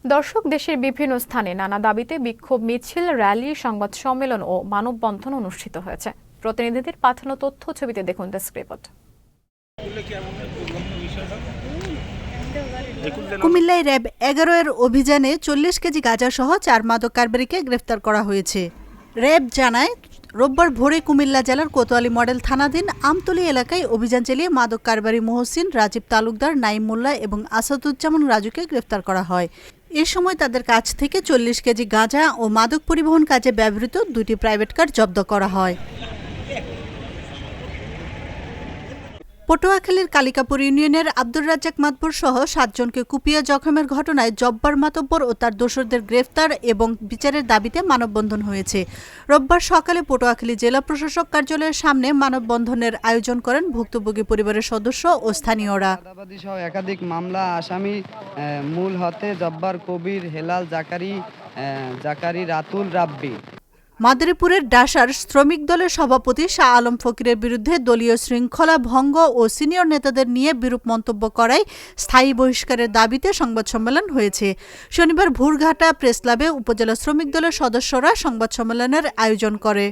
দর্শক, দেশের বিভিন্ন স্থানে নানা দাবিতে বিক্ষোভ মিছিল, র্যালি, সংবাদ সম্মেলন ও মানববন্ধন অনুষ্ঠিত হয়েছে। প্রতিনিধিদের পাঠানো তথ্য ছবিতে দেখুন ডেস্ক রিপোর্ট। কুমিল্লায় র্যাব 11 এর অভিযানে 40 কেজি গাঁজাসহ 4 মাদক কারবারিকে গ্রেফতার করা হয়েছে। র্যাব জানায়, রোববার ভোরে কুমিল্লা জেলার কোতোয়ালি মডেল থানাধীন আমতলী এলাকায় অভিযান চালিয়ে মাদক কারবারি মহসিন, রাজীব তালুকদার, নাইম মোল্লা এবং আসাদুজ্জামান রাজুকে গ্রেফতার করা হয়। এ সময় তাদের কাছ থেকে 40 কেজি গাঁজা ও মাদক পরিবহন কাজে ব্যবহৃত 2টি প্রাইভেট কার জব্দ করা হয়। পটুয়াখালীর কালিকাপুর ইউনিয়নের আব্দুর রাজ্জাক মাতবর সহ 7 জনকে কুপিয়ে জখমের ঘটনায় জব্বার মাতব্বর ও তার দোসরদের গ্রেফতার এবং বিচারের দাবিতে মানববন্ধন হয়েছে। রোববার সকালে পটুয়াখালী জেলা প্রশাসক কার্যালয়ের সামনে মানববন্ধনের আয়োজন করেন ভুক্তভোগী পরিবারের সদস্য ও স্থানীয়রা। একাধিক মামলা আসামি মূল হতে জব্বার, কবির, হেলাল, জাকারি, রাতুল, রাব্বি। মাদারীপুরের ডাসার শ্রমিক দলের সভাপতি শাহ আলম ফকিরের বিরুদ্ধে দলীয় শৃঙ্খলা ভঙ্গ ও সিনিয়র নেতাদের নিয়ে বিরূপ মন্তব্য করায় স্থায়ী বহিষ্কারের দাবিতে সংবাদ সম্মেলন হয়েছে। শনিবার ভুরঘাটা প্রেস ক্লাবে উপজেলা শ্রমিক দলের সদস্যরা সংবাদ সম্মেলনের আয়োজন করে।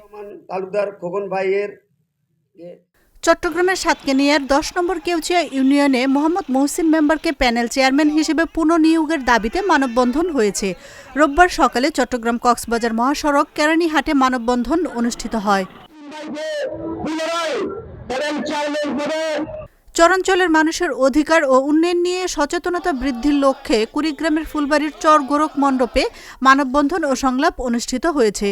চট্টগ্রামের সাতকানিয়ার 10 নম্বর কেউচিয়া ইউনিয়নে মোহাম্মদ মহসিন মেম্বারকে প্যানেল চেয়ারম্যান হিসেবে পুনঃনিয়োগের দাবিতে মানববন্ধন হয়েছে। রোববার সকালে চট্টগ্রাম কক্সবাজার মহাসড়ক কেরানীহাটে মানববন্ধন অনুষ্ঠিত হয়। চরাঞ্চলের মানুষের অধিকার ও উন্নয়ন নিয়ে সচেতনতা বৃদ্ধির লক্ষ্যে কুড়িগ্রামের ফুলবাড়ির চর গোরখ মণ্ডপে মানববন্ধন ও সংলাপ অনুষ্ঠিত হয়েছে।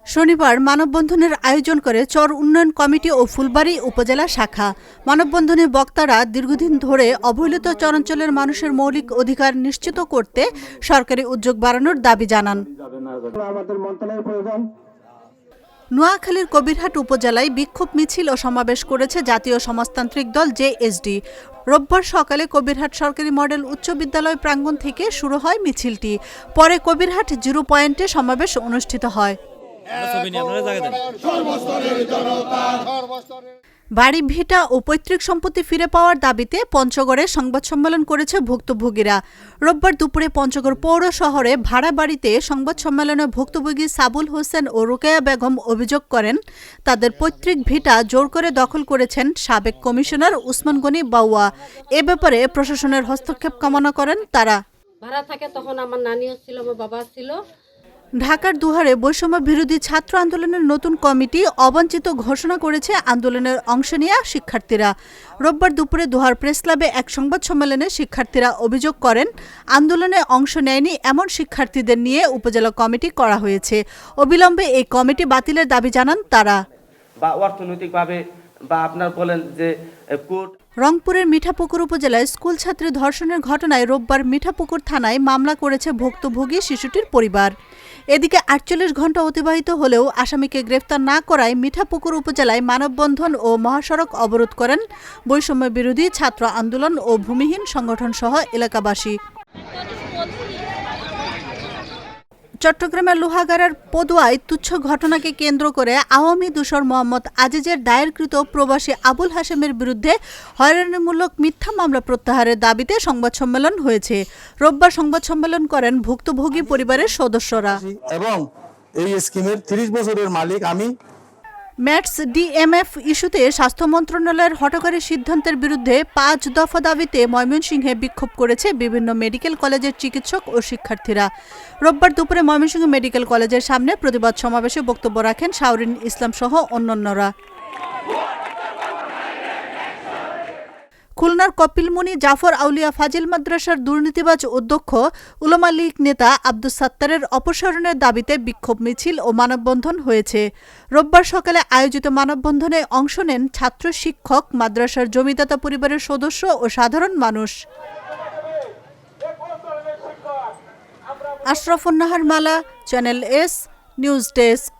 শনিবার মানববন্ধনের আয়োজন করে চর উন্নয়ন কমিটি ও ফুলবাড়ী উপজেলা শাখা। মানববন্ধনে বক্তারা দীর্ঘদিন ধরে অবহেলিত চরাঞ্চলের মানুষের মৌলিক অধিকার নিশ্চিত করতে সরকারি উদ্যোগ বাড়ানোর দাবি জানান। নোয়াখালীর কবিরহাট উপজেলায় বিক্ষোভ মিছিল ও সমাবেশ করেছে জাতীয় সমাজতান্ত্রিক দল জেএসডি। রোববার সকালে কবিরহাট সরকারি মডেল উচ্চ বিদ্যালয় প্রাঙ্গণ থেকে শুরু হয় মিছিলটি। পরে কবিরহাট 0 পয়েন্টে সমাবেশ অনুষ্ঠিত হয়। বাড়ি ভিটা ও পৈতৃক সম্পত্তি ফিরে পাওয়ার দাবিতে পঞ্চগড়ে সংবাদ সম্মেলন করেছে ভুক্তভোগীরা। রোববার দুপুরে পঞ্চগড় পৌর শহরে ভাড়া বাড়িতে সংবাদ সম্মেলনে ভুক্তভোগী সাবুল হোসেন ও রোকেয়া বেগম অভিযোগ করেন, তাদের পৈতৃক ভিটা জোর করে দখল করেছেন সাবেক কমিশনার উসমান গনি বাউয়া। এ ব্যাপারে প্রশাসনের হস্তক্ষেপ কামনা করেন তারা। ভাড়া থাকে তখন আমার নানিও ছিল, আমার বাবা ছিল। ঢাকার দুহারে বৈষম্য বিরোধী ছাত্র আন্দোলনের নতুন কমিটি অবাঞ্ছিত ঘোষণা করেছে আন্দোলনের অংশ নেওয়া শিক্ষার্থীরা। রোববার দুপুরে দুহার প্রেস ক্লাবে এক সংবাদ সম্মেলনে শিক্ষার্থীরা অভিযোগ করেন, আন্দোলনে অংশ নেয়নি এমন শিক্ষার্থীদের নিয়ে উপজেলা কমিটি করা হয়েছে। অবিলম্বে এই কমিটি বাতিলের দাবি জানান তারা। অর্থনৈতিকভাবে আপনার বলেন যে রংপুরের মিঠাপুকুর উপজেলায় স্কুল ছাত্রী ধর্ষণের ঘটনায় রোববার মিঠাপুকুর থানায় মামলা করেছে ভুক্তভোগী শিশুটির পরিবার। এদিকে 48 ঘণ্টা অতিবাহিত হলেও আসামিকে গ্রেফতার না করায় মিঠাপুকুর উপজেলায় মানববন্ধন ও মহাসড়ক অবরোধ করেন বৈষম্য বিরোধী ছাত্র আন্দোলন ও ভূমিহীন সংগঠন সহ এলাকাবাসী। চট্টগ্রামের লোহাগাড়ার পদুয়ায় তুচ্ছ ঘটনাকে কেন্দ্র করে আওয়ামী দূষর মোহাম্মদ আজিজের দায়েরকৃত প্রবাসী আবুল হাশেমের বিরুদ্ধে হয়রানিমূলক মিথ্যা মামলা প্রত্যাহারের দাবিতে সংবাদ সম্মেলন হয়েছে। রোববার সংবাদ সম্মেলন করেন ভুক্তভোগী পরিবারের সদস্যরা। এবং এই স্কিমের 30 বছরের মালিক আমি। ম্যাটস ডিএমএফ ইস্যুতে স্বাস্থ্য মন্ত্রণালয়ের হঠকারী সিদ্ধান্তের বিরুদ্ধে 5 দফা দাবিতে ময়মনসিংহে বিক্ষোভ করেছে বিভিন্ন মেডিকেল কলেজের চিকিৎসক ও শিক্ষার্থীরা। রোববার দুপুরে ময়মনসিংহ মেডিকেল কলেজের সামনে প্রতিবাদ সমাবেশে বক্তব্য রাখেন শাওরিন ইসলাম সহ অন্যান্যরা। খুলনার কপিলমুনি জাফর আউলিয়া ফাজিল মাদ্রাসার দুর্নীতিবাজ অধ্যক্ষ উলামা লীগ নেতা আব্দুস সাত্তারের অপসারণের দাবিতে বিক্ষোভ মিছিল ও মানববন্ধন হয়েছে। রোববার সকালে আয়োজিত মানববন্ধনে অংশ নেন ছাত্র, শিক্ষক, মাদ্রাসার জমিদাতা পরিবারের সদস্য ও সাধারণ মানুষ। আশরাফুন নাহার মালা, চ্যানেল এস, নিউজ ডেস্ক।